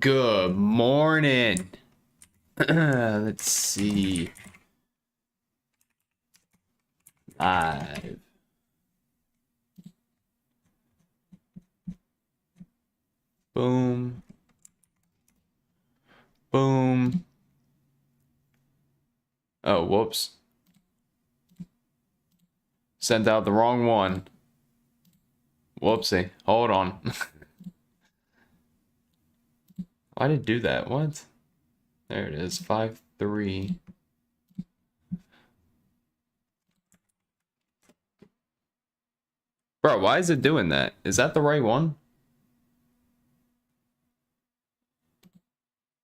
Good morning. Let's see. Live. Boom. Boom. Oh, whoops. Sent out the wrong one. Whoopsie. Hold on. Why did it do that? What? There it is. 5-3. Bro, why is it doing that? Is that the right one?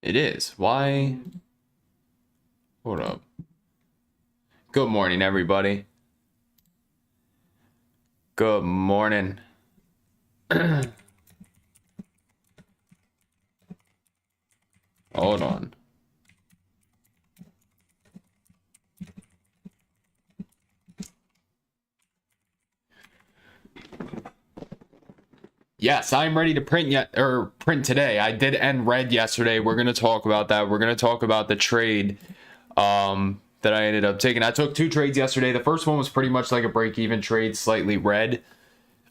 It is. Why? Hold up. Good morning, everybody. Good morning. Hold on. Yes, I'm ready to print today. I did end red yesterday. We're going to talk about that. We're going to talk about the trade that I ended up taking. I took 2 trades yesterday. The first one was pretty much like a break-even trade, slightly red.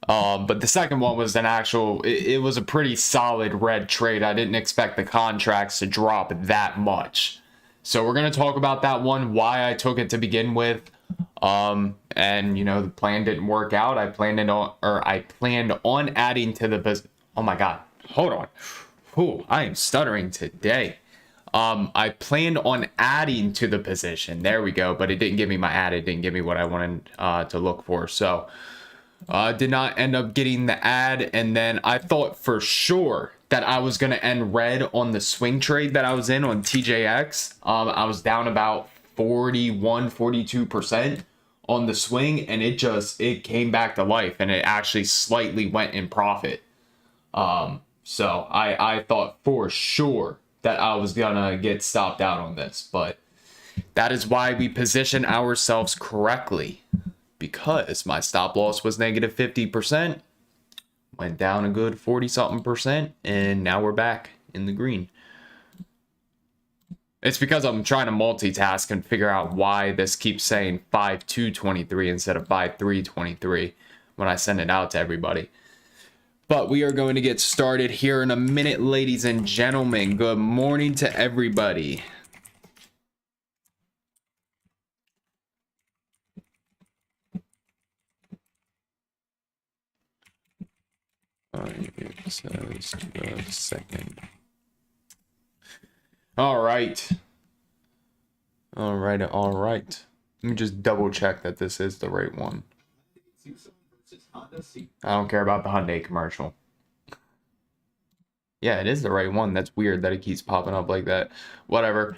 But the second one was an actual, it was a pretty solid red trade. I didn't expect the contracts to drop that much. So we're going to talk about that one, why I took it to begin with. And you know, the plan didn't work out. I planned on adding to the oh my god, hold on. Ooh, I am stuttering today. I planned on adding to the position. There we go, but it didn't give me my ad. It didn't give me what I wanted to look for. So did not end up getting the ad, and then I thought for sure that I was going to end red on the swing trade that I was in on TJX. I was down about 42% on the swing, and it came back to life, and it actually slightly went in profit. So I thought for sure that I was gonna get stopped out on this, but that is why we position ourselves correctly, because my stop loss was negative 50%, went down a good 40-something%, and now we're back in the green. It's because I'm trying to multitask and figure out why this keeps saying 5-2-23 instead of 5-3-23 when I send it out to everybody. But we are going to get started here in a minute, ladies and gentlemen. Good morning to everybody. It says the second. All right. All right. Let me just double check that this is the right one. I don't care about the Hyundai commercial. Yeah, it is the right one. That's weird that it keeps popping up like that. Whatever.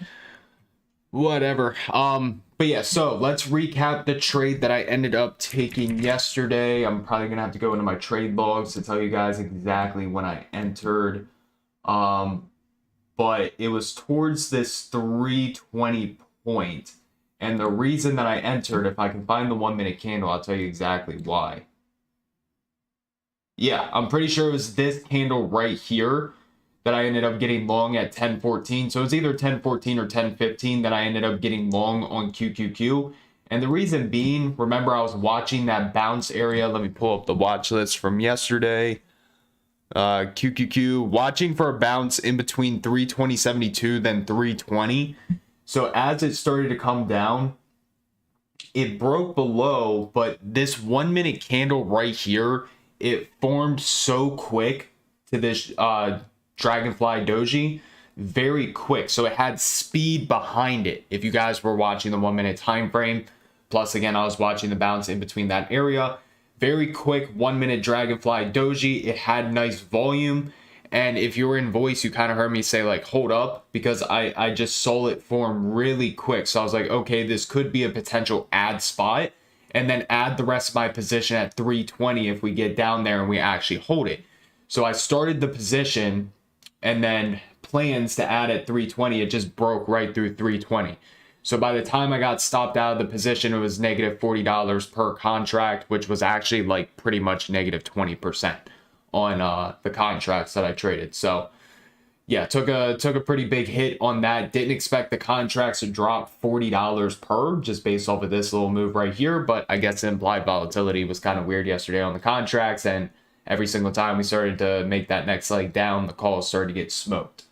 But yeah, so let's recap the trade that I ended up taking yesterday. I'm probably gonna have to go into my trade logs to tell you guys exactly when I entered. But it was towards this 320 point. And the reason that I entered, if I can find the 1 minute candle, I'll tell you exactly why. Yeah, I'm pretty sure it was this candle right here that I ended up getting long at 10.14. So it's either 10.14 or 10.15 that I ended up getting long on QQQ. And the reason being, remember I was watching that bounce area. Let me pull up the watch list from yesterday. QQQ watching for a bounce in between 320.72 then 320. So as it started to come down, it broke below, but this 1 minute candle right here, it formed so quick to this dragonfly doji, very quick. So it had speed behind it. If you guys were watching the 1 minute time frame, plus again I was watching the bounce in between that area. Very quick 1 minute dragonfly doji. It had nice volume. And if you were in voice, you kind of heard me say like, hold up, because I just saw it form really quick. So I was like, okay, this could be a potential add spot, and then add the rest of my position at 320 if we get down there and we actually hold it. So I started the position and then plans to add at 320. It just broke right through 320. So by the time I got stopped out of the position, it was negative $40 per contract, which was actually like pretty much negative 20% on the contracts that I traded. So yeah, took a pretty big hit on that. Didn't expect the contracts to drop $40 per, just based off of this little move right here. But I guess the implied volatility was kind of weird yesterday on the contracts, and every single time we started to make that next leg down, the calls started to get smoked.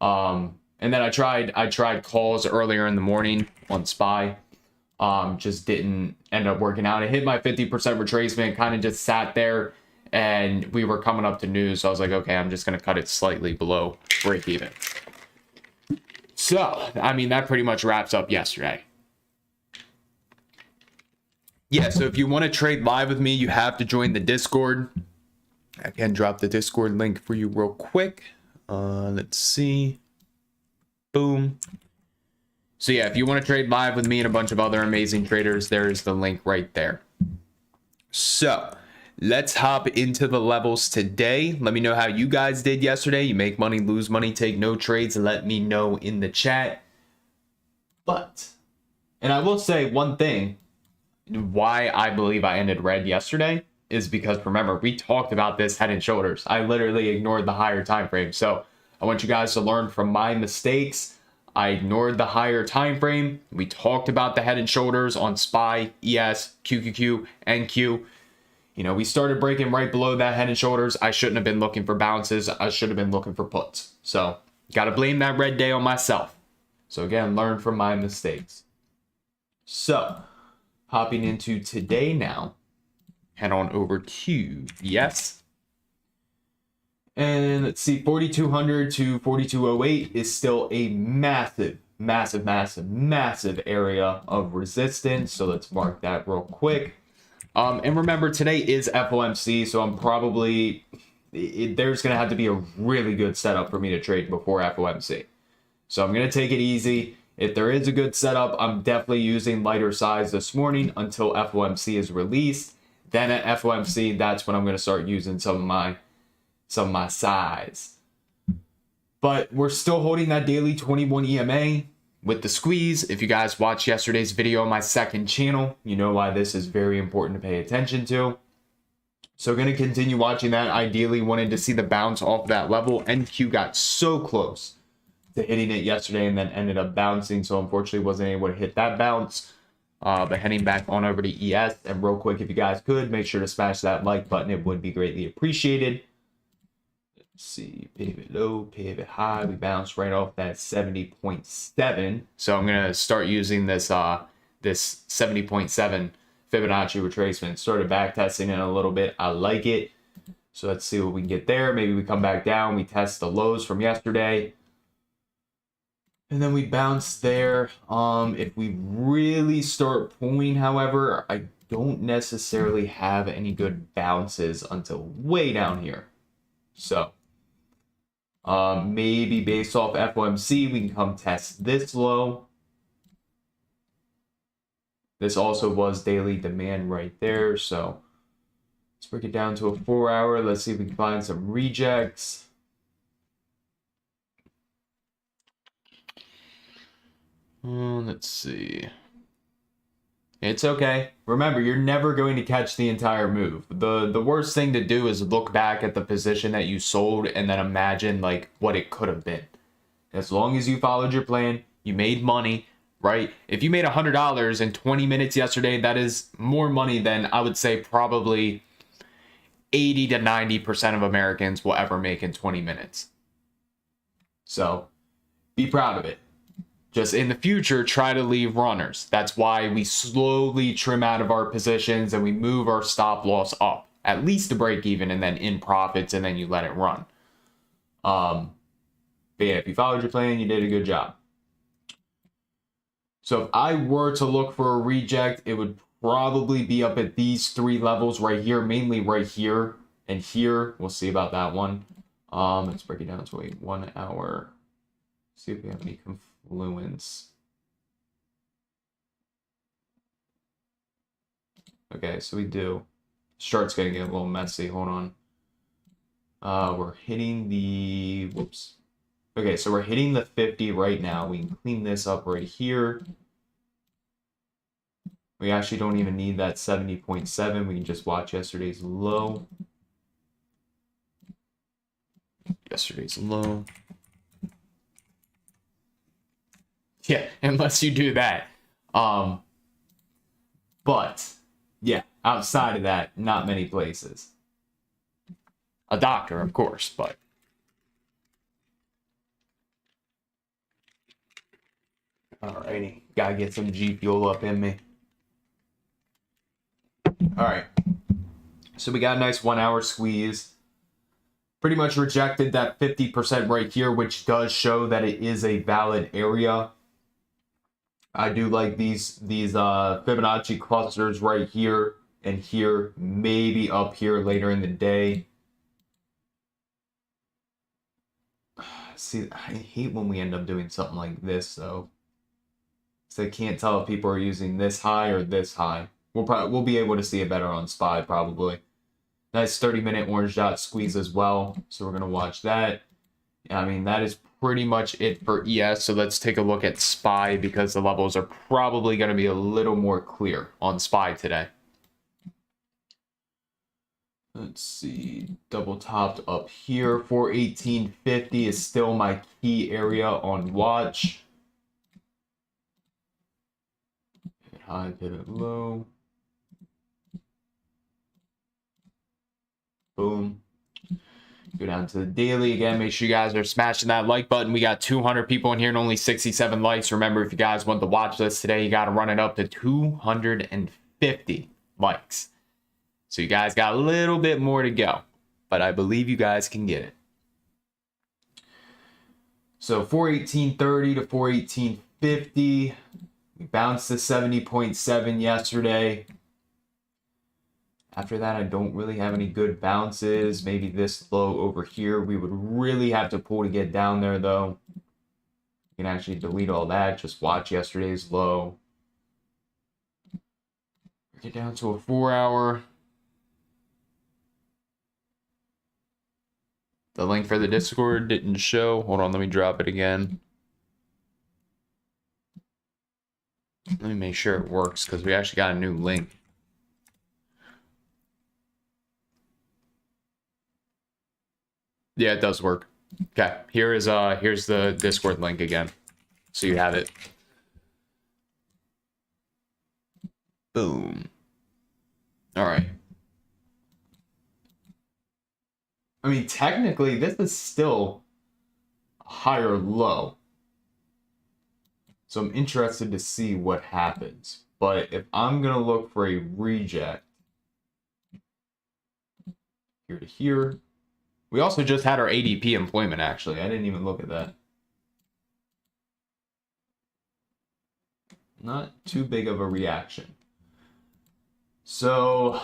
And then I tried calls earlier in the morning on SPY. Just didn't end up working out. I hit my 50% retracement, kind of just sat there, and we were coming up to news. So I was like, okay, I'm just going to cut it slightly below break even. So, I mean, that pretty much wraps up yesterday. Yeah, so if you want to trade live with me, you have to join the Discord. I can drop the Discord link for you real quick. Let's see. Boom. So yeah, if you want to trade live with me and a bunch of other amazing traders, there's the link right there. So let's hop into the levels today. Let me know how you guys did yesterday. You make money, lose money, take no trades. Let me know in the chat. And I will say one thing, why I believe I ended red yesterday is because, remember, we talked about this head and shoulders. I literally ignored the higher time frame. So I want you guys to learn from my mistakes. I ignored the higher time frame. We talked about the head and shoulders on SPY, ES, QQQ, NQ. You know, we started breaking right below that head and shoulders. I shouldn't have been looking for bounces. I should have been looking for puts. So got to blame that red day on myself. So again, learn from my mistakes. So hopping into today now, head on over to ES. And let's see, 4,200 to 4,208 is still a massive area of resistance. So let's mark that real quick. And remember, today is FOMC, so I'm probably, there's going to have to be a really good setup for me to trade before FOMC. So I'm going to take it easy. If there is a good setup, I'm definitely using lighter size this morning until FOMC is released. Then at FOMC, that's when I'm going to start using some of my size. But we're still holding that daily 21 EMA with the squeeze. If you guys watched yesterday's video on my second channel, you know why this is very important to pay attention to. So going to continue watching that. Ideally wanted to see the bounce off that level. NQ got so close to hitting it yesterday and then ended up bouncing. So unfortunately wasn't able to hit that bounce. But heading back on over to ES, and real quick, if you guys could, make sure to smash that like button. It would be greatly appreciated. Let's see, pivot low, pivot high. We bounced right off that 70.7. So I'm gonna start using this this 70.7 Fibonacci retracement. Started back testing it a little bit. I like it. So let's see what we can get there. Maybe we come back down. We test the lows from yesterday. And then we bounce there. If we really start pulling, however, I don't necessarily have any good bounces until way down here. So maybe based off FOMC, we can come test this low. This also was daily demand right there. So let's break it down to a 4-hour. Let's see if we can find some rejects. Let's see. It's okay. Remember, you're never going to catch the entire move. The worst thing to do is look back at the position that you sold and then imagine like what it could have been. As long as you followed your plan, you made money, right? If you made $100 in 20 minutes yesterday, that is more money than I would say probably 80 to 90% of Americans will ever make in 20 minutes. So be proud of it. Just in the future, try to leave runners. That's why we slowly trim out of our positions and we move our stop loss up, at least to break even, and then in profits, and then you let it run. But yeah, if you followed your plan, you did a good job. So if I were to look for a reject, it would probably be up at these 3 levels right here, mainly right here and here. We'll see about that one. Let's break it down to a 1 hour. See if we have any confluence. Okay, so we do. Chart's gonna get a little messy. Hold on. We're hitting the whoops. Okay, so we're hitting the 50 right now. We can clean this up right here. We actually don't even need that 70.7. We can just watch yesterday's low. Yesterday's low. Yeah, unless you do that. But yeah, outside of that, not many places. A doctor, of course, but alrighty, gotta get some G Fuel up in me. Alright, so we got a nice 1 hour squeeze. Pretty much rejected that 50% right here, which does show that it is a valid area. I do like these Fibonacci clusters right here and here, maybe up here later in the day. See, I hate when we end up doing something like this, though. So I can't tell if people are using this high or this high. We'll be able to see it better on SPY probably. Nice 30-minute orange dot squeeze as well. So we're gonna watch that. Yeah, I mean, that is pretty much it for ES. So let's take a look at SPY because the levels are probably gonna be a little more clear on SPY today. Let's see, double topped up here. 418.50 is still my key area on watch. Pivot high, pivot low. Boom. Go down to the daily again. Make sure you guys are smashing that like button. We got 200 people in here and only 67 likes. Remember, if you guys want the watch list today, you got to run it up to 250 likes. So you guys got a little bit more to go, but I believe you guys can get it. So 418.30 to 418.50. We bounced to 70.7 yesterday. After that, I don't really have any good bounces. Maybe this low over here. We would really have to pull to get down there, though. You can actually delete all that. Just watch yesterday's low. Get down to a 4 hour. The link for the Discord didn't show. Hold on, let me drop it again. Let me make sure it works because we actually got a new link. Yeah, it does work. Okay, here's the Discord link again, so you have it. Boom. All right. I mean, technically, this is still a higher low. So I'm interested to see what happens. But if I'm going to look for a reject, here to here. We also just had our ADP employment, actually. I didn't even look at that. Not too big of a reaction. So,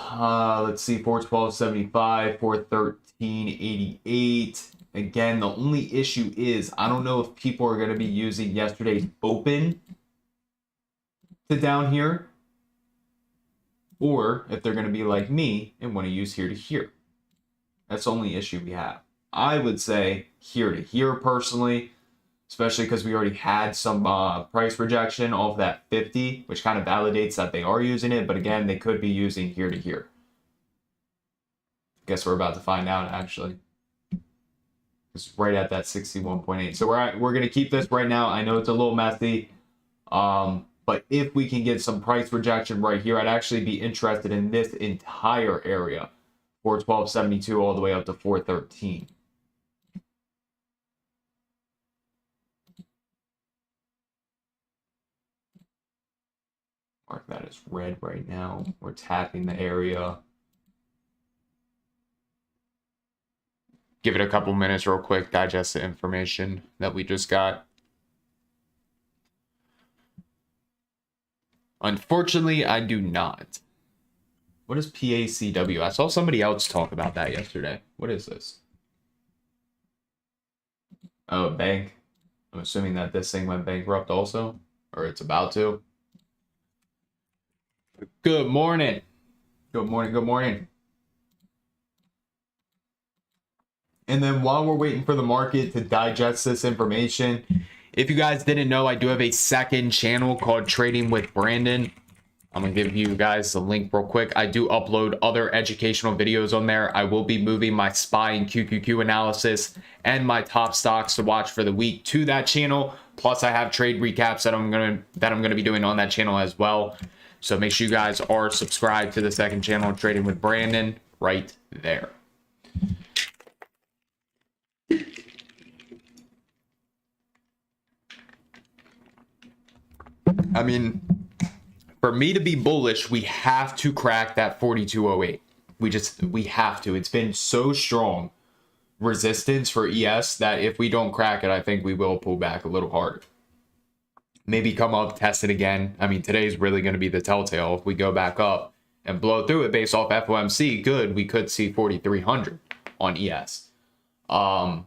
let's see, 412.75, 413.88. Again, the only issue is I don't know if people are going to be using yesterday's open to down here, or if they're going to be like me and want to use here to here. That's the only issue we have. I would say here to here personally, especially because we already had some price rejection off that 50, which kind of validates that they are using it. But again, they could be using here to here. Guess we're about to find out, actually. It's right at that 61.8. So we're going to keep this right now. I know it's a little messy. But if we can get some price rejection right here, I'd actually be interested in this entire area. 412.72 all the way up to 413. Mark that as red right now. We're tapping the area. Give it a couple minutes real quick, digest the information that we just got. Unfortunately, I do not. What is PACW? I saw somebody else talk about that yesterday. What is this? Oh, a bank. I'm assuming that this thing went bankrupt also, or it's about to. Good morning. Good morning. Good morning. And then while we're waiting for the market to digest this information, if you guys didn't know, I do have a second channel called Trading with Brandon. I'm gonna give you guys the link real quick. I do upload other educational videos on there. I will be moving my SPY and QQQ analysis and my top stocks to watch for the week to that channel. Plus, I have trade recaps that I'm gonna be doing on that channel as well. So make sure you guys are subscribed to the second channel, Trading with Brandon, right there. I mean, for me to be bullish, we have to crack that 4208. We have to. It's been so strong resistance for ES that if we don't crack it, I think we will pull back a little harder. Maybe come up, test it again. I mean, today's really going to be the telltale. If we go back up and blow through it based off FOMC, good, we could see 4,300 on ES. But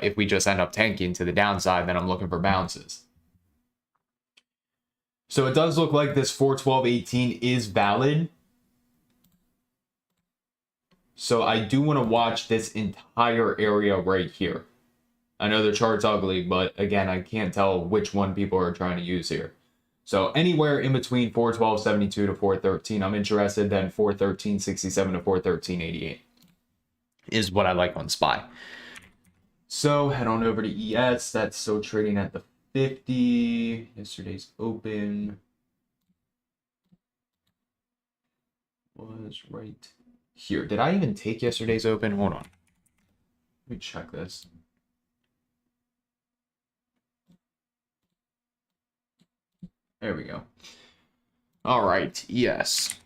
if we just end up tanking to the downside, then I'm looking for bounces. So it does look like this 412.18 is valid. So I do want to watch this entire area right here. I know the chart's ugly, but again, I can't tell which one people are trying to use here. So anywhere in between 412.72 to 413, I'm interested. Then 413.67 to 413.88 is what I like on SPY. So head on over to ES. That's still trading at the 50. Yesterday's open was right here. Did I even take yesterday's open? Hold on. Let me check this. There we go. All right. Yes.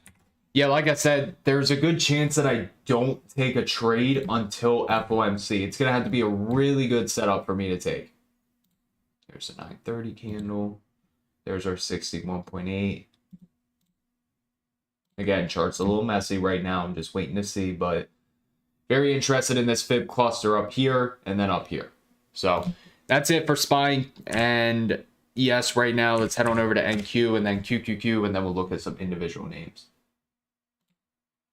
Yeah, like I said, there's a good chance that I don't take a trade until FOMC. It's going to have to be a really good setup for me to take. There's a 930 candle. There's our 61.8. Again, chart's a little messy right now. I'm just waiting to see, but very interested in this fib cluster up here and then up here. So that's it for SPY and ES right now. Let's head on over to NQ and then QQQ, and then we'll look at some individual names.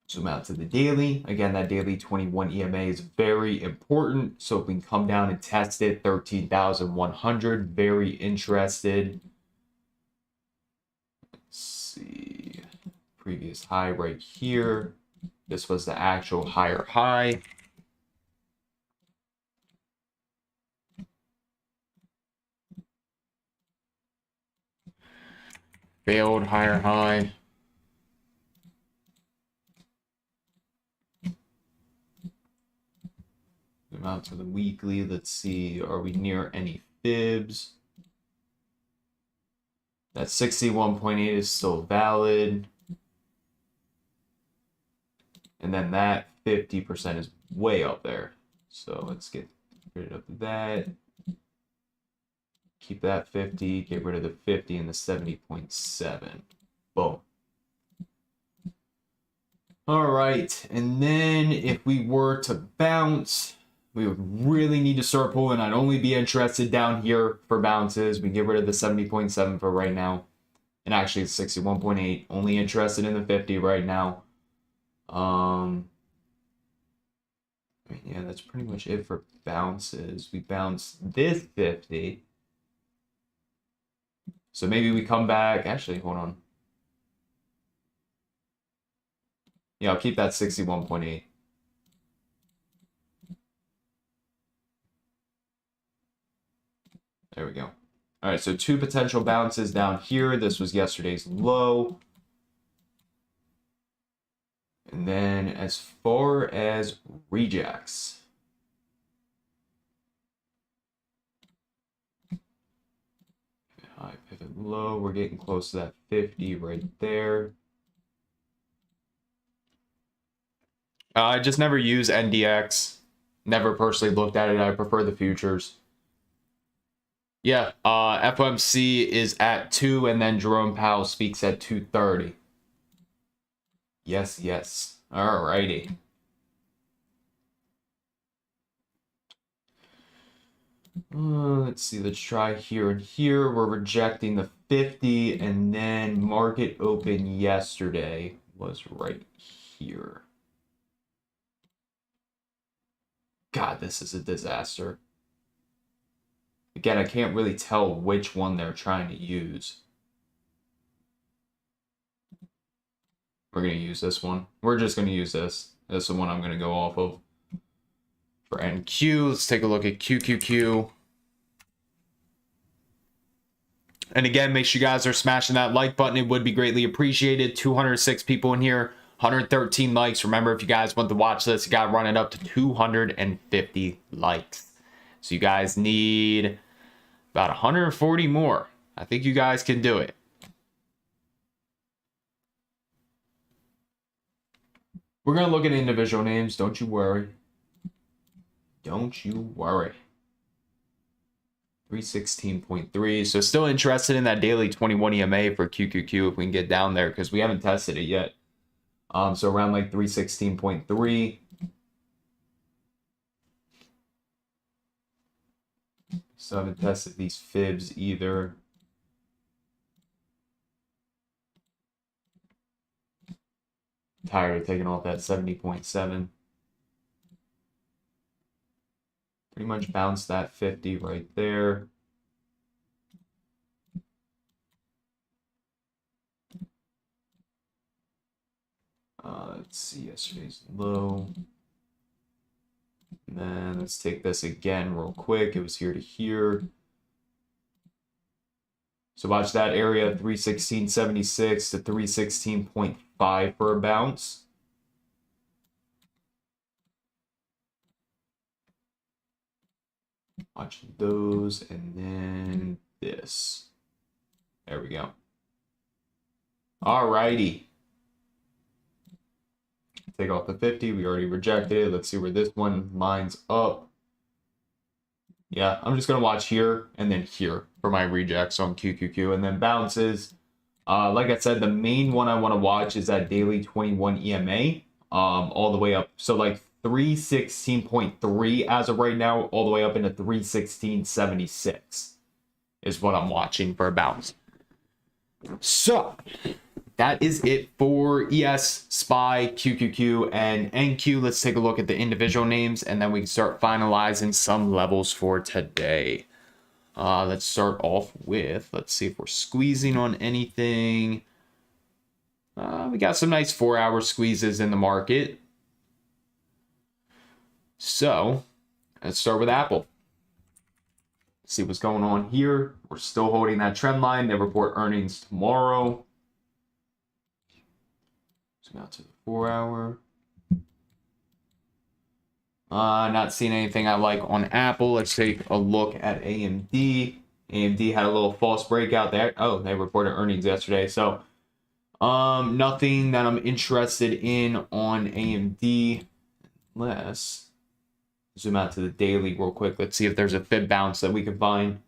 Zoom out to the daily. Again, that daily 21 EMA is very important. So if we can come down and test it, 13,100, very interested. Let's see. Previous high right here. This was the actual higher high. Failed higher high. Zoom out to the weekly. Let's see. Are we near any fibs? That 61.8 is still valid. And then that 50% is way up there. So let's get rid of that. Keep that 50. Get rid of the 50 and the 70.7. Boom. All right. And then if we were to bounce, we would really need to start pulling. I'd only be interested down here for bounces. We get rid of the 70.7 for right now. And actually it's 61.8. Only interested in the 50 right now. I mean, yeah, that's pretty much it for bounces. We bounce this 50. So maybe we come back. Actually, hold on. Yeah, I'll keep that 61.8. There we go. All right, so two potential bounces down here. This was yesterday's low. And then as far as rejects, high pivot low, we're getting close to that 50 right there. I just never use NDX. Never personally looked at it. I prefer the futures. Yeah, FOMC is at 2, and then Jerome Powell speaks at 2:30. Yes, yes. All righty. Let's see. Let's try here and here. We're rejecting the 50, and then market open yesterday was right here. God, this is a disaster. Again, I can't really tell which one they're trying to use. We're going to use this one. We're just going to use this. This is the one I'm going to go off of. For NQ, let's take a look at QQQ. And again, make sure you guys are smashing that like button. It would be greatly appreciated. 206 people in here, 113 likes. Remember, if you guys want the watch list, you got to run it up to 250 likes. So you guys need about 140 more. I think you guys can do it. We're going to look at individual names. Don't you worry. Don't you worry. 316.3. So still interested in that daily 21 EMA for QQQ if we can get down there, because we haven't tested it yet. So around like 316.3. So I haven't tested these fibs either. Tired of taking off that 70.7. Pretty much bounced that 50 right there. Let's see yesterday's low. And then let's take this again real quick. It was here to here. So watch that area, 316.76 to 316.5 for a bounce. Watch those, and then this. There we go. Alrighty. Take off the 50. We already rejected it. Let's see where this one lines up. Yeah, I'm just going to watch here and then here for my rejects on QQQ, and then bounces. Like I said, the main one I want to watch is that daily 21 EMA all the way up. So like 316.3 as of right now, all the way up into 316.76 is what I'm watching for a bounce. So that is it for ES, SPY, QQQ, and NQ. Let's take a look at the individual names, and then we can start finalizing some levels for today. Let's start off with, let's see if we're squeezing on anything. We got some nice 4-hour squeezes in the market. So let's start with Apple. See what's going on here. We're still holding that trend line. They report earnings tomorrow. Zoom out to the 4-hour. Not seeing anything I like on Apple. Let's take a look at AMD. AMD had a little false breakout there. Oh, they reported earnings yesterday. So nothing that I'm interested in on AMD. Unless zoom out to the daily real quick. Let's see if there's a fib bounce that we can find.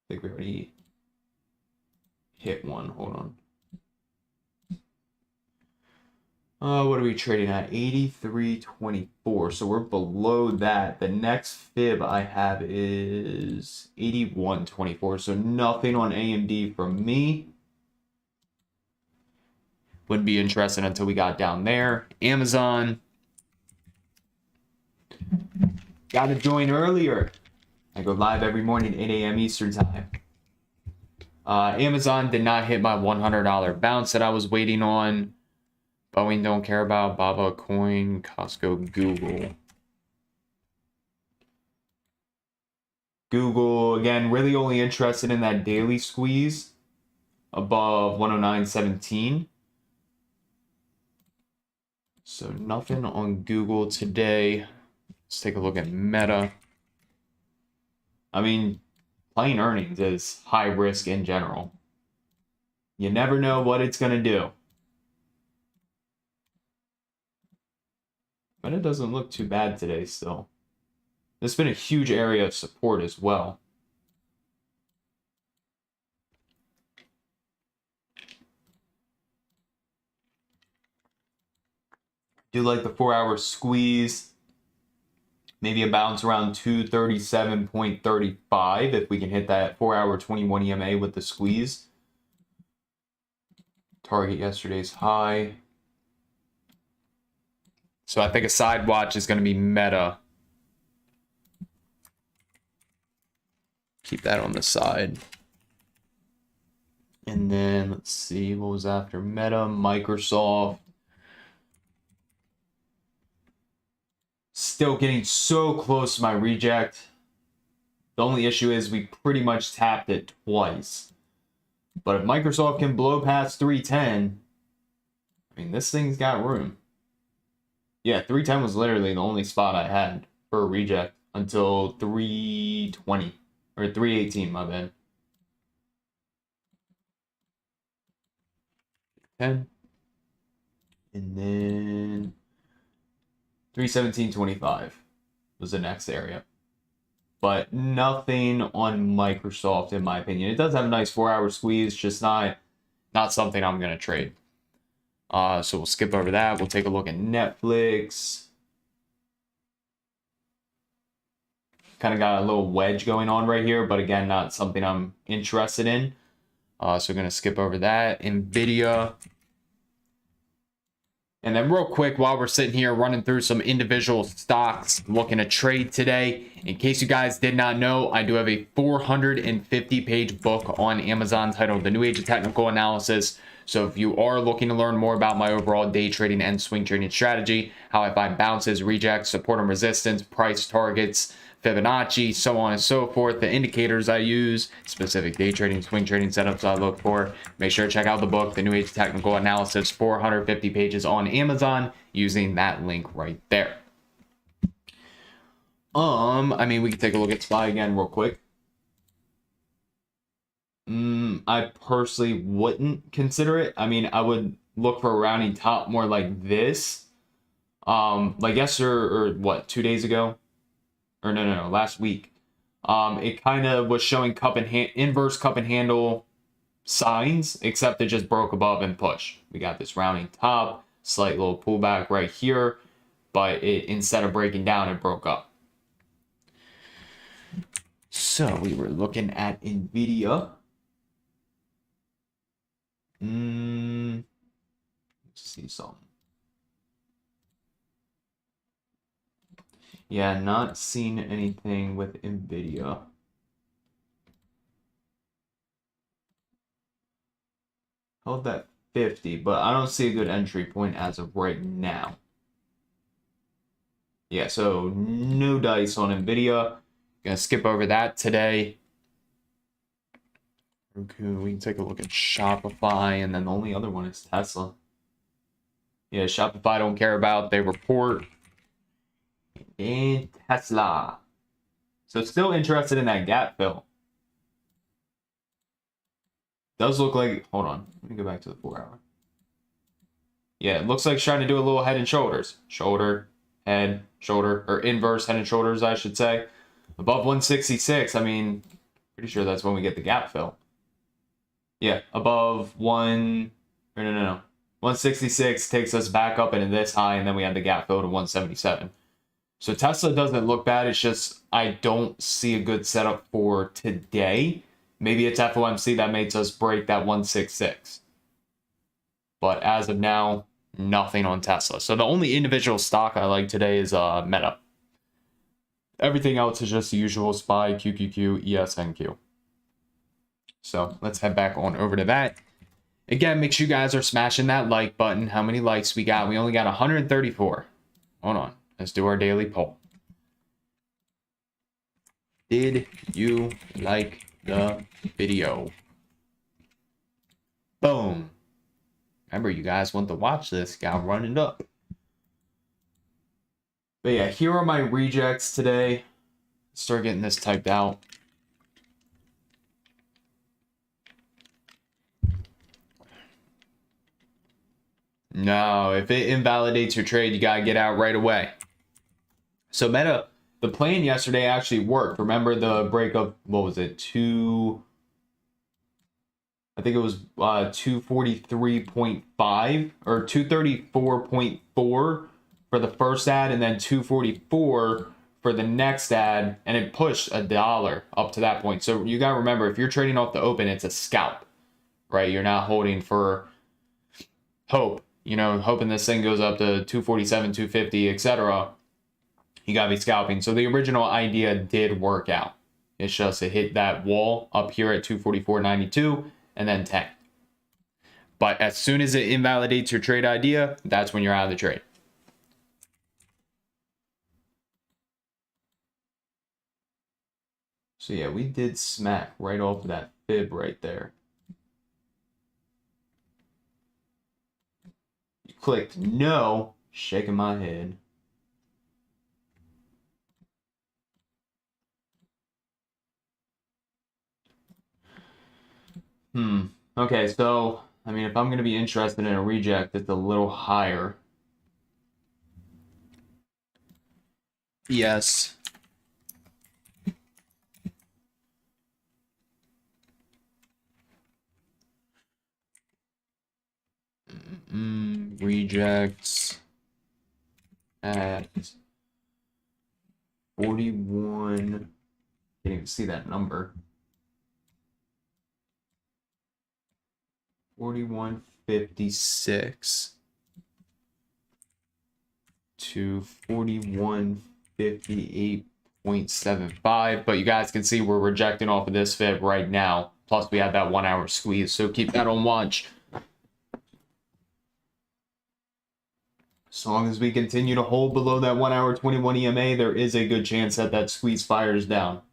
I think we already hit one. Hold on. What are we trading at? 83.24. So we're below that. The next fib I have is 81.24. So nothing on AMD from me. Wouldn't be interested until we got down there. Amazon. Got to join earlier. I go live every morning, 8 a.m. Eastern time. Amazon did not hit my $100 bounce that I was waiting on. Boeing don't care about. Baba Coin, Costco, Google. Google, again, really only interested in that daily squeeze above 109.17. So nothing on Google today. Let's take a look at Meta. I mean, plain earnings is high risk in general. You never know what it's going to do. But it doesn't look too bad today still. There's been a huge area of support as well. Do like the 4-hour squeeze. Maybe a bounce around 237.35 if we can hit that 4-hour 21 EMA with the squeeze. Target yesterday's high. So I think a side watch is going to be Meta. Keep that on the side. And then let's see what was after Meta, Microsoft. Still getting so close to my reject. The only issue is we pretty much tapped it twice. But if Microsoft can blow past 310, I mean, this thing's got room. Yeah, 310 was literally the only spot I had for a reject until 320 or 318, my bad. 10. And then 317.25 was the next area. But nothing on Microsoft, in my opinion. It does have a nice 4-hour squeeze, just not something I'm going to trade. So we'll skip over that. We'll take a look at Netflix. Kind of got a little wedge going on right here, but again, not something I'm interested in. So we're going to skip over that. NVDA. And then real quick, while we're sitting here running through some individual stocks looking to trade today, in case you guys did not know, I do have a 450-page book on Amazon titled The New Age of Technical Analysis. So if you are looking to learn more about my overall day trading and swing trading strategy, how I find bounces, rejects, support and resistance, price targets, Fibonacci, so on and so forth, the indicators I use, specific day trading, swing trading setups I look for, make sure to check out the book, The New Age of Technical Analysis, 450 pages on Amazon, using that link right there. I mean, we can take a look at SPY again real quick. I personally wouldn't consider it. I mean, I would look for a rounding top more like this. Like yesterday, or what, 2 days ago? Or no, last week. It kind of was showing inverse cup and handle signs, except it just broke above and push. We got this rounding top, slight little pullback right here, but instead of breaking down, it broke up. So we were looking at NVIDIA. Let's see something. Yeah, not seen anything with NVIDIA. Held that 50, but I don't see a good entry point as of right now. Yeah, so no dice on NVIDIA. Gonna skip over that today. Okay, we can take a look at Shopify, and then the only other one is Tesla. Yeah, Shopify I don't care about. They report. And Tesla. So still interested in that gap fill. Does look like, hold on, let me go back to the 4-hour. Yeah, it looks like it's trying to do a little head and shoulders. Shoulder, head, shoulder, or inverse head and shoulders, I should say. Above 166, I mean, pretty sure that's when we get the gap fill. Yeah, above 166 takes us back up into this high, and then we have the gap fill to 177. So Tesla doesn't look bad. It's just I don't see a good setup for today. Maybe it's FOMC that makes us break that 166. But as of now, nothing on Tesla. So the only individual stock I like today is Meta. Everything else is just the usual SPY, QQQ, ESNQ. So let's head back on over to that. Again, make sure you guys are smashing that like button. How many likes we got? We only got 134. Hold on. Let's do our daily poll. Did you like the video? Boom. Remember, you guys want to watch this. Got running up. But yeah, here are my rejects today. Start getting this typed out. No, if it invalidates your trade, you gotta get out right away. So Meta, the plan yesterday actually worked. Remember the break of, what was it, I think it was 243.5 or 234.4 for the first ad, and then 244 for the next ad, and it pushed $1 up to that point. So you gotta remember, if you're trading off the open, it's a scalp, right? You're not holding for hope, you know, hoping this thing goes up to 247, 250, etc. You gotta be scalping. So the original idea did work out. It's just it hit that wall up here at 244.92 and then tanked. But as soon as it invalidates your trade idea, that's when you're out of the trade. So yeah, we did smack right off of that fib right there. You clicked no, shaking my head. Okay, so, I mean, if I'm going to be interested in a reject, it's a little higher. Yes. Rejects at 41. Can't even see that number. 41.56 to 41.58.75. But you guys can see we're rejecting off of this fib right now. Plus, we have that 1 hour squeeze. So keep that on watch. As long as we continue to hold below that 1 hour 21 EMA, there is a good chance that that squeeze fires down.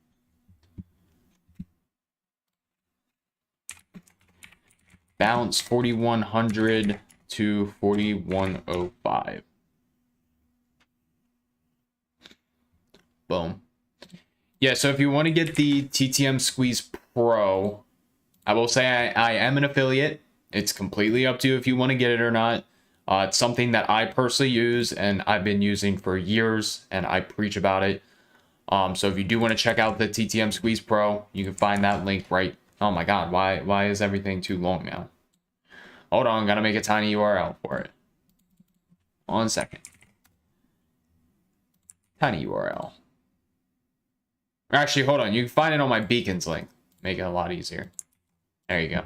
Bounce 4100 to 4105. Boom. Yeah, so if you want to get the TTM Squeeze Pro, I will say I am an affiliate. It's completely up to you if you want to get it or not. It's something that I personally use and I've been using for years, and I preach about it. So if you do want to check out the TTM Squeeze Pro, you can find that link right. Oh my God, why is everything too long now? Hold on, gotta make a tiny URL for it. 1 second. Tiny URL. Actually, hold on. You can find it on my beacons link. Make it a lot easier. There you go.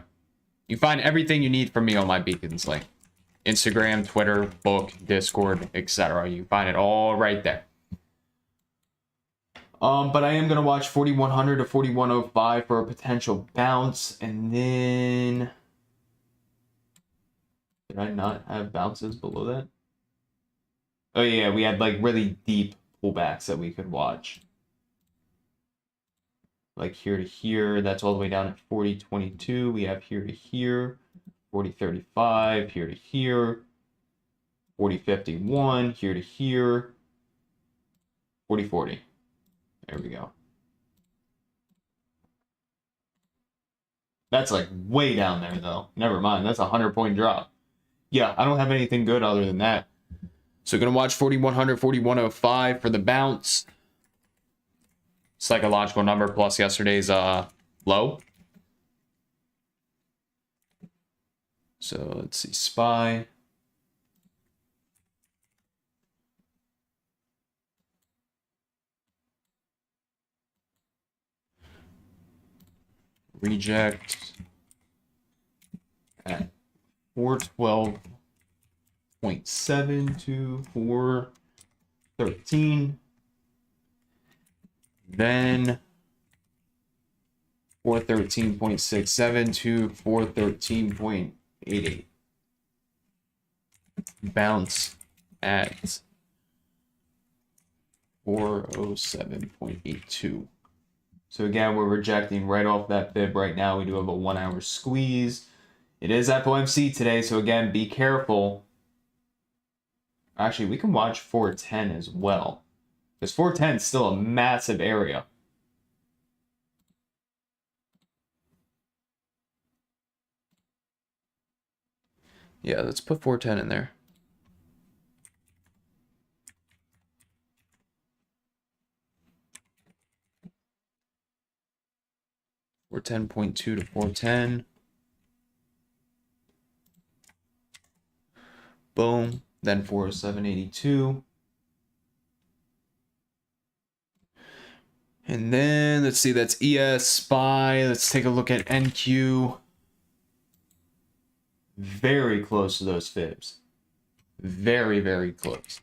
You find everything you need from me on my beacons link. Instagram, Twitter, book, Discord, etc. You find it all right there. But I am going to watch 4100 to 4105 for a potential bounce. And then... Did I not have bounces below that? Oh yeah, we had like really deep pullbacks that we could watch. Like here to here, that's all the way down at 40.22. We have here to here, 40.35, here to here, 40.51, here to here, 40.40. There we go. That's like way down there though. Never mind, that's a 100-point drop. Yeah, I don't have anything good other than that. So gonna watch 4100, 4105 for the bounce. Psychological number plus yesterday's low. So let's see, SPY. Reject at 412.7 to 413. Then 413.67 to 413.88. Bounce at 407.82. So again, we're rejecting right off that fib right now. We do have a 1 hour squeeze. It is FOMC today, so again, be careful. Actually, we can watch 410 as well, because 410 is still a massive area. Yeah, let's put 410 in there. We're 10.2 to 410. Boom. Then 407.82. And then let's see, that's ES, SPY. Let's take a look at NQ. Very close to those fibs. Very, very close.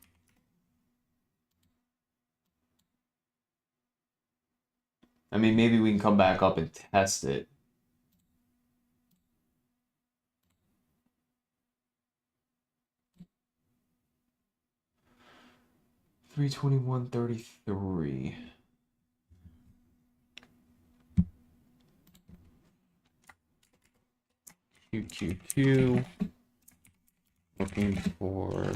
I mean, maybe we can come back up and test it. 321.33. QQQ. Looking for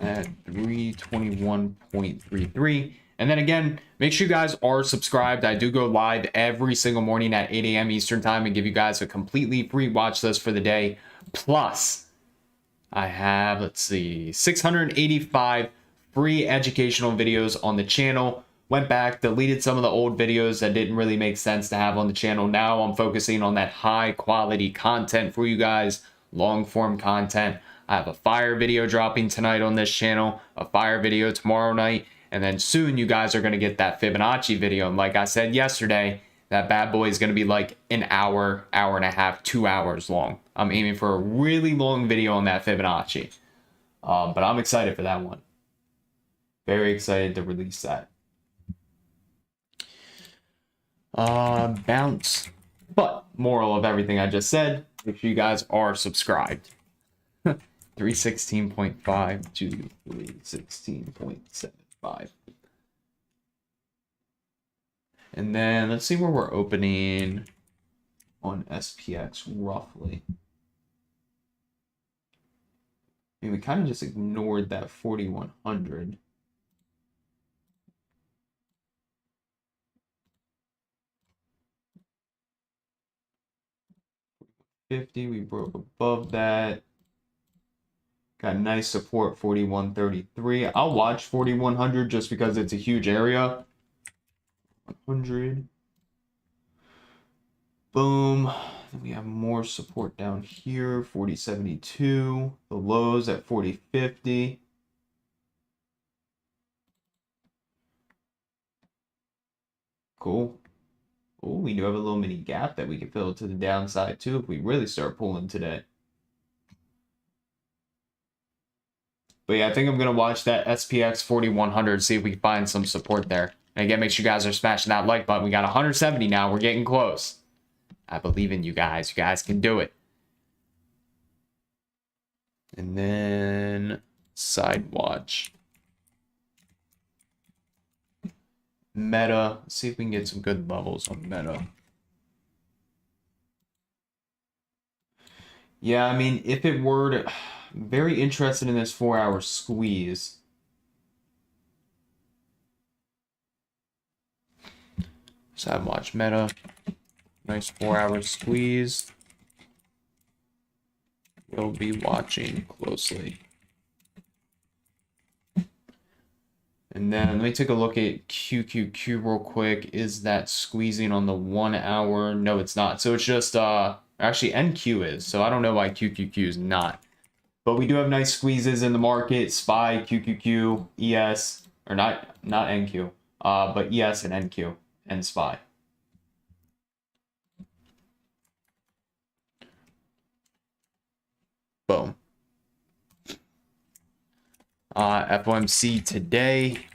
at 321.33. And then again, make sure you guys are subscribed. I do go live every single morning at 8 a.m. Eastern time and give you guys a completely free watch list for the day. Plus, I have, let's see, 685 free educational videos on the channel. Went back, deleted some of the old videos that didn't really make sense to have on the channel. Now I'm focusing on that high quality content for you guys, long form content. I have a fire video dropping tonight on this channel, a fire video tomorrow night, and then soon you guys are going to get that Fibonacci video. And like I said yesterday, that bad boy is going to be like an hour, hour and a half, 2 hours long. I'm aiming for a really long video on that Fibonacci. But I'm excited for that one. Very excited to release that. Bounce. But moral of everything I just said, make sure you guys are subscribed. 316.5 to 316.75. And then let's see where we're opening on SPX roughly. I mean, we kind of just ignored that 4100. We broke above that. Got nice support 4133. I'll watch 4100 just because it's a huge area. 100. Boom. Then we have more support down here. 4072. The lows at 4050. Cool. Oh, we do have a little mini gap that we can fill to the downside too if we really start pulling today. But yeah, I think I'm going to watch that SPX 4100, see if we can find some support there. And again, make sure you guys are smashing that like button. We got 170 now. We're getting close. I believe in you guys. You guys can do it. And then side watch. Meta. Let's see if we can get some good levels on Meta. Yeah, I mean, if it were to... Very interested in this 4-hour squeeze. Side watch Meta. Nice 4-hour squeeze. We'll be watching closely. And then let me take a look at QQQ real quick. Is that squeezing on the 1 hour? No, it's not. So it's just actually NQ is. So I don't know why QQQ is not. But we do have nice squeezes in the market. SPY, QQQ, ES, or not NQ, but ES and NQ and SPY. Boom. FOMC today.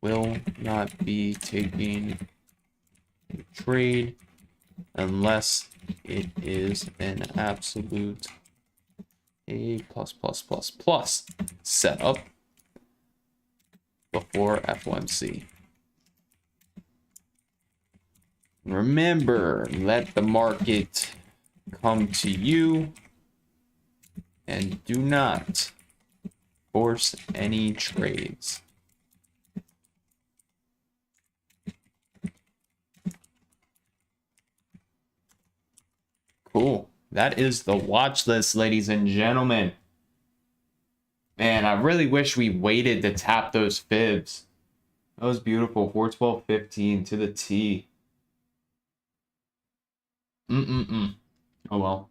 Will not be taking a trade unless it is an absolute A+++ setup before FOMC. Remember, let the market come to you and do not force any trades. Cool. That is the watch list, ladies and gentlemen. Man, I really wish we waited to tap those fibs. That was beautiful. 412.15 to the T. Oh well.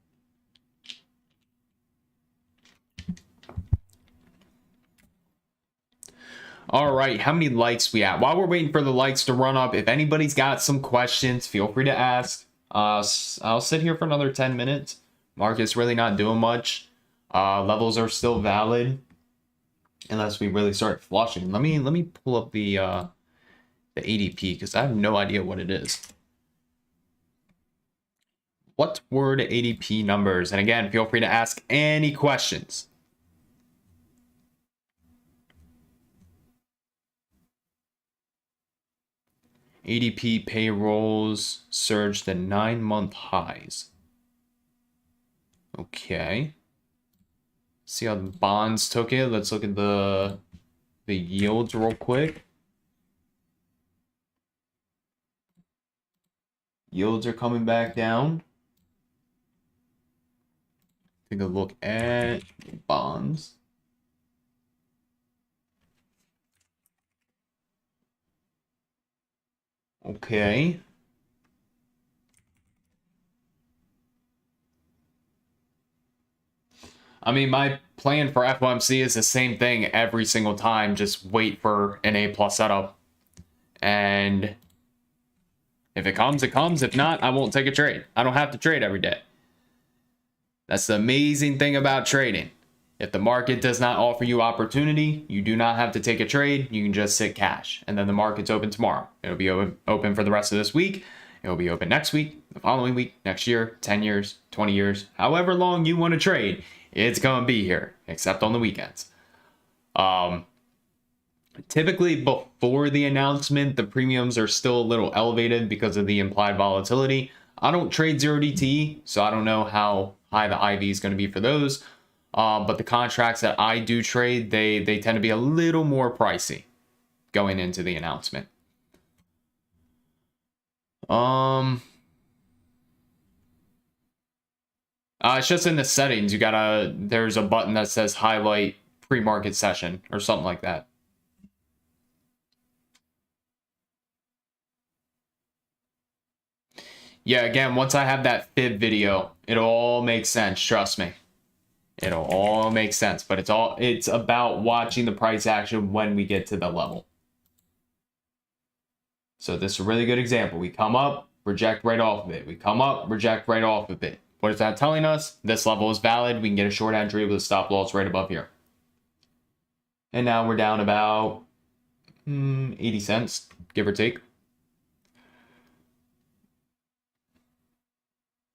All right, how many likes we at? While we're waiting for the likes to run up, if anybody's got some questions, feel free to ask. I'll sit here for another 10 minutes. Market's really not doing much. Levels are still valid unless we really start flushing. Let me pull up the ADP because I have no idea what it is. what were the ADP numbers? And again, feel free to ask any questions. ADP payrolls surged to 9-month highs. Okay. See how the bonds took it. Let's look at the yields real quick. Yields are coming back down. Take a look at bonds. Okay. I mean, my plan for FOMC is the same thing every single time. Just wait for an A+ setup. And if it comes, it comes. If not, I won't take a trade. I don't have to trade every day. That's the amazing thing about trading. If the market does not offer you opportunity, you do not have to take a trade. You can just sit cash. And then the market's open tomorrow. It'll be open for the rest of this week. It'll be open next week, the following week, next year, 10 years, 20 years, however long you want to trade. It's going to be here, except on the weekends. Typically, before the announcement, the premiums are still a little elevated because of the implied volatility. I don't trade 0DTE, so I don't know how high the IV is going to be for those. But the contracts that I do trade, they tend to be a little more pricey going into the announcement. It's just in the settings. There's a button that says highlight pre-market session or something like that. Yeah, again, once I have that fib video, it'll all make sense. Trust me. It'll all make sense, but it's about watching the price action when we get to the level. So this is a really good example. We come up, reject right off of it. We come up, reject right off of it. What is that telling us? This level is valid. We can get a short entry with a stop loss right above here. And now we're down about 80 cents, give or take.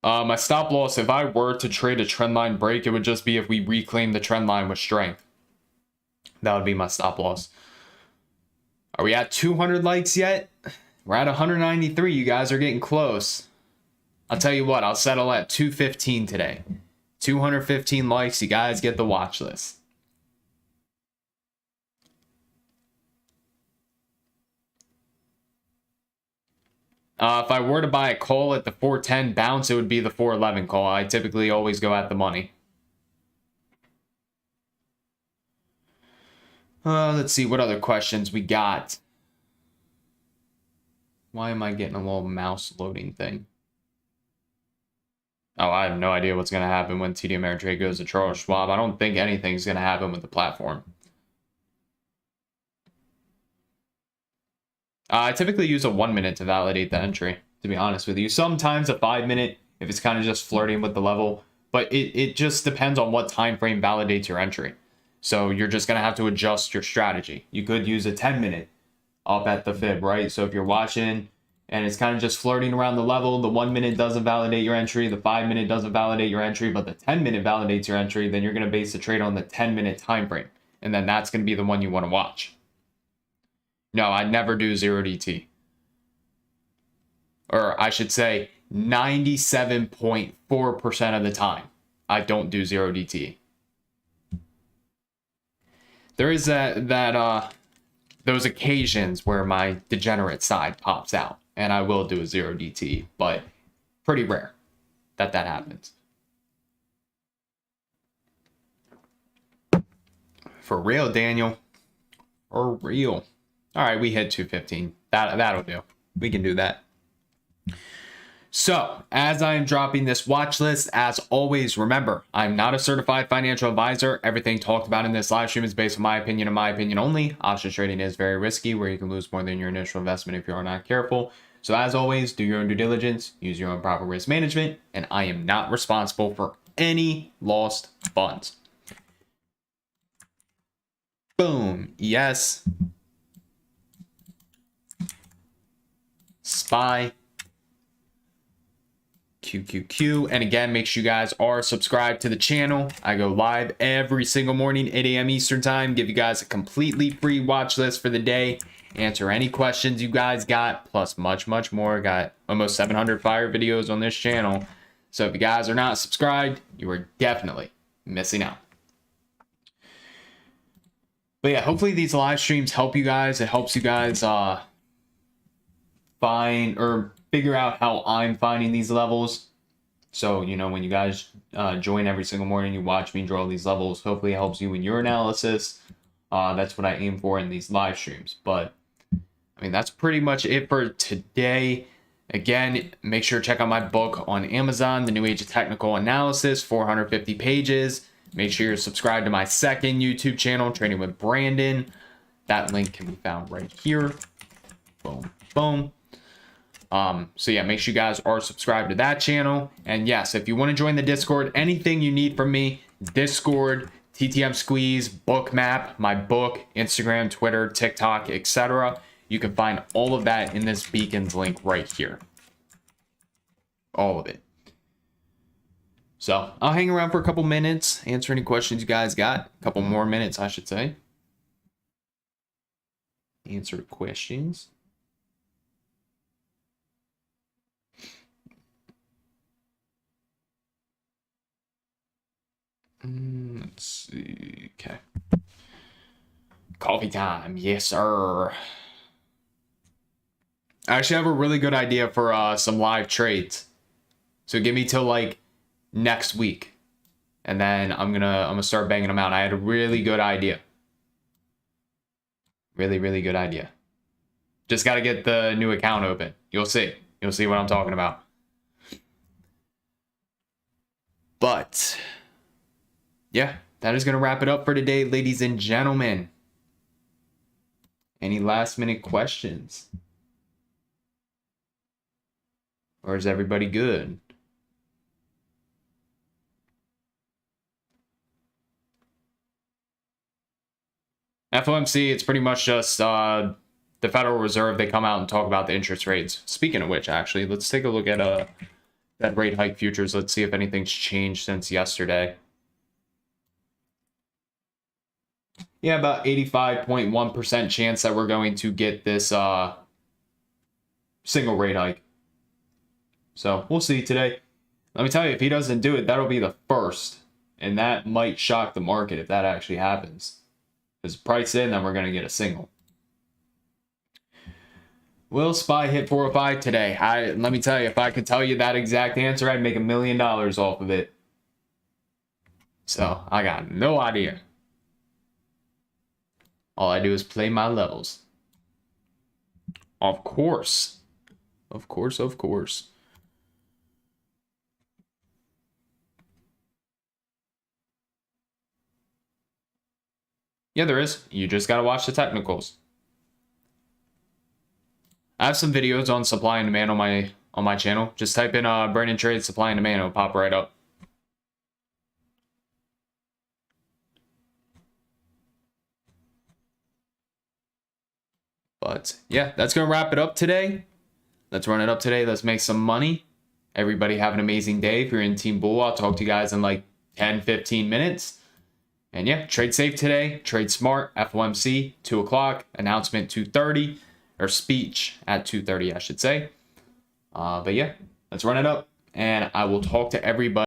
My stop loss, if I were to trade a trend line break, it would just be if we reclaim the trend line with strength. That would be my stop loss. Are we at 200 likes yet? We're at 193. You guys are getting close. I'll tell you what, I'll settle at 215 today. 215 likes, you guys get the watch list. If I were to buy a call at the 410 bounce, it would be the 411 call. I typically always go at the money. Let's see what other questions we got. Why am I getting a little mouse loading thing? Oh, I have no idea what's going to happen when TD Ameritrade goes to Charles Schwab. I don't think anything's going to happen with the platform. I typically use a 1 minute to validate the entry, to be honest with you. Sometimes a 5 minute if it's kind of just flirting with the level, but it just depends on what time frame validates your entry. So you're just going to have to adjust your strategy. You could use a 10 minute up at the fib, right? So if you're watching and it's kind of just flirting around the level, the 1 minute doesn't validate your entry, the 5 minute doesn't validate your entry, but the 10 minute validates your entry, then you're going to base the trade on the 10 minute time frame. And then that's going to be the one you want to watch. No, I never do 0DT. Or I should say 97.4% of the time, I don't do 0DT. There is those occasions where my degenerate side pops out, and I will do a 0DT, but pretty rare that happens. For real, Daniel. For real. All right, we hit 215. That'll do. We can do that. So, as I am dropping this watch list, as always, remember, I'm not a certified financial advisor. Everything talked about in this live stream is based on my opinion and my opinion only. Option trading is very risky, where you can lose more than your initial investment if you are not careful. So, as always, do your own due diligence, use your own proper risk management, and I am not responsible for any lost funds. Boom. Yes. SPY. QQQ. And again, make sure you guys are subscribed to the channel. I go live every single morning, 8 a.m. Eastern time. Give you guys a completely free watch list for the day. Answer any questions you guys got, plus much, much more. Got almost 700 fire videos on this channel. So if you guys are not subscribed, you are definitely missing out. But yeah, hopefully these live streams help you guys. It helps you guys find or figure out how I'm finding these levels. So, you know, when you guys join every single morning, you watch me draw these levels. Hopefully it helps you in your analysis. That's what I aim for in these live streams. But, I mean, that's pretty much it for today. Again, make sure to check out my book on Amazon, The New Age of Technical Analysis, 450 pages. Make sure you're subscribed to my second YouTube channel, Trading with Brandon. That link can be found right here. Boom, boom. So yeah, make sure you guys are subscribed to that channel. And yes, if you want to join the Discord, anything you need from me, Discord, TTM Squeeze, book map, my book, Instagram, Twitter, TikTok, etc. You can find all of that in this beacons link right here. All of it. So I'll hang around for a couple minutes, answer any questions you guys got. A couple more minutes, I should say. Answer questions. Let's see. Okay. Coffee time. Yes, sir. I actually have a really good idea for some live trades. So give me till like next week. And then I'm gonna start banging them out. I had a really good idea. Really, really good idea. Just gotta get the new account open. You'll see. You'll see what I'm talking about. But yeah, that is gonna wrap it up for today, ladies and gentlemen. Any last minute questions? Or is everybody good? FOMC, it's pretty much just the Federal Reserve. They come out and talk about the interest rates. Speaking of which, actually, let's take a look at that rate hike futures. Let's see if anything's changed since yesterday. Yeah, about 85.1% chance that we're going to get this single rate hike. So we'll see today. Let me tell you, if he doesn't do it, that'll be the first. And that might shock the market if that actually happens. Because price in, then we're going to get a single. Will SPY hit 405 today? Let me tell you, if I could tell you that exact answer, I'd make $1 million off of it. So I got no idea. All I do is play my levels. Of course. Of course, of course. Yeah, there is. You just got to watch the technicals. I have some videos on supply and demand on my channel. Just type in Brandon Trade supply and demand, it'll pop right up. But yeah, that's going to wrap it up today. Let's run it up today. Let's make some money. Everybody have an amazing day. If you're in Team Bull, I'll talk to you guys in like 10, 15 minutes. And yeah, trade safe today. Trade smart. FOMC, 2 o'clock. Announcement, 2:30. Or speech at 2:30, I should say. But yeah, let's run it up. And I will talk to everybody.